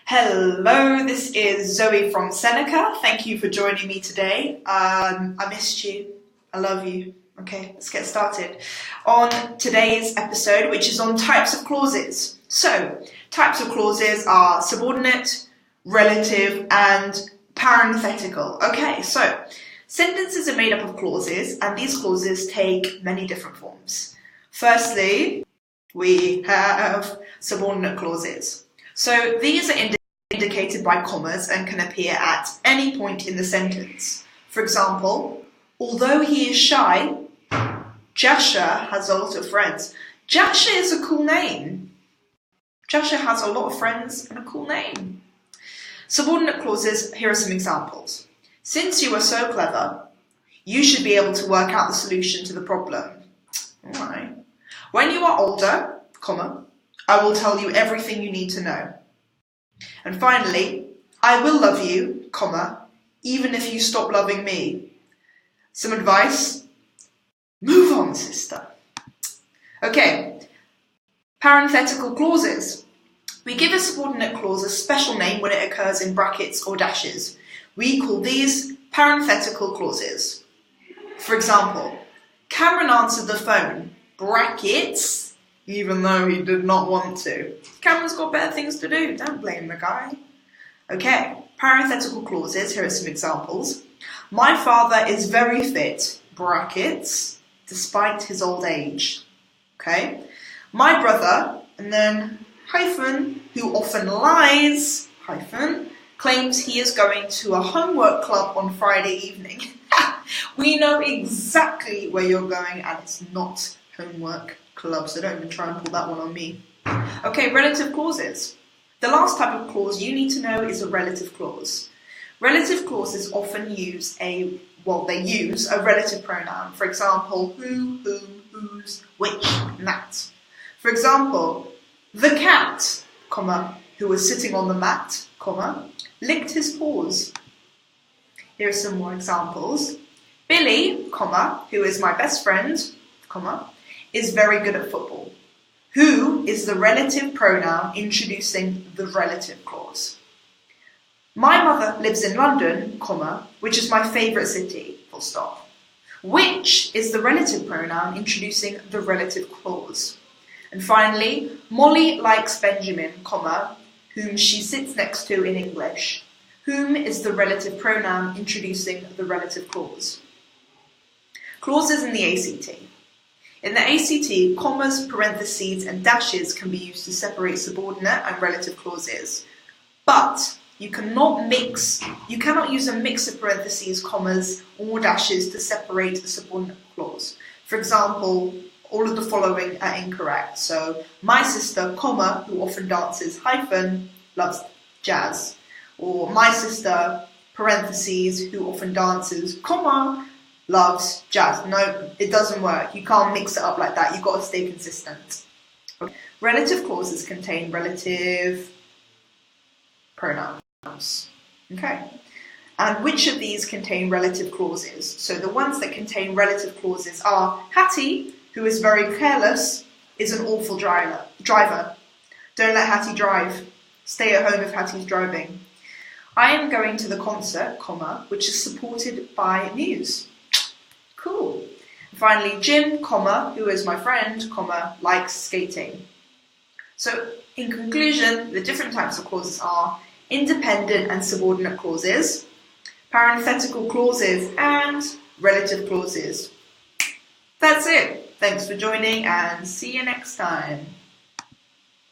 Hello, this is Zoe from Seneca. Thank you for joining me today. I missed you. I love you. Okay, let's get started. On today's episode, which is on types of clauses. So, types of clauses are subordinate, relative, and parenthetical. Okay, so sentences are made up of clauses, and these clauses take many different forms. Firstly, we have subordinate clauses. So these are indicated by commas and can appear at any point in the sentence. For example, although he is shy, Jasha has a lot of friends. Jasha is a cool name. Jasha has a lot of friends and a cool name. Subordinate clauses, here are some examples. Since you are so clever, you should be able to work out the solution to the problem. Alright. When you are older, comma, I will tell you everything you need to know. And finally, I will love you, comma, even if you stop loving me. Some advice? Move on, sister. Okay, parenthetical clauses. We give a subordinate clause a special name when it occurs in brackets or dashes. We call these parenthetical clauses. For example, Cameron answered the phone, brackets, even though he did not want to. Cameron's got better things to do, don't blame the guy. Okay, parenthetical clauses, here are some examples. My father is very fit, brackets, despite his old age. Okay, my brother, and then hyphen, who often lies, hyphen, claims he is going to a homework club on Friday evening. We know exactly where you're going and it's not homework club, so don't even try and pull that one on me. Okay, relative clauses. The last type of clause you need to know is a relative clause. Relative clauses often use a relative pronoun. For example, who, whom, whose, which, and that. For example, the cat, comma, who was sitting on the mat, comma, licked his paws. Here are some more examples. Billy, comma, who is my best friend, comma, is very good at football. Who is the relative pronoun introducing the relative clause. My mother lives in London, comma, which is my favourite city, full stop. Which is the relative pronoun introducing the relative clause. And finally, Molly likes Benjamin, comma, whom she sits next to in English. Whom is the relative pronoun introducing the relative clause. Clauses in the ACT. In the ACT, commas, parentheses, and dashes can be used to separate subordinate and relative clauses. But you cannot use a mix of parentheses, commas, or dashes to separate a subordinate clause. For example, all of the following are incorrect. So, my sister, comma, who often dances, hyphen, loves jazz. Or my sister, parentheses, who often dances, comma, loves jazz. No, it doesn't work. You can't mix it up like that. You've got to stay consistent. Okay. Relative clauses contain relative pronouns. Okay. And which of these contain relative clauses? So the ones that contain relative clauses are Hattie, who is very careless, is an awful driver. Don't let Hattie drive. Stay at home if Hattie's driving. I am going to the concert, comma, which is supported by news. Cool. Finally, Jim, comma, who is my friend, comma, likes skating. So, in conclusion, the different types of clauses are independent and subordinate clauses, parenthetical clauses, and relative clauses. That's it. Thanks for joining and see you next time.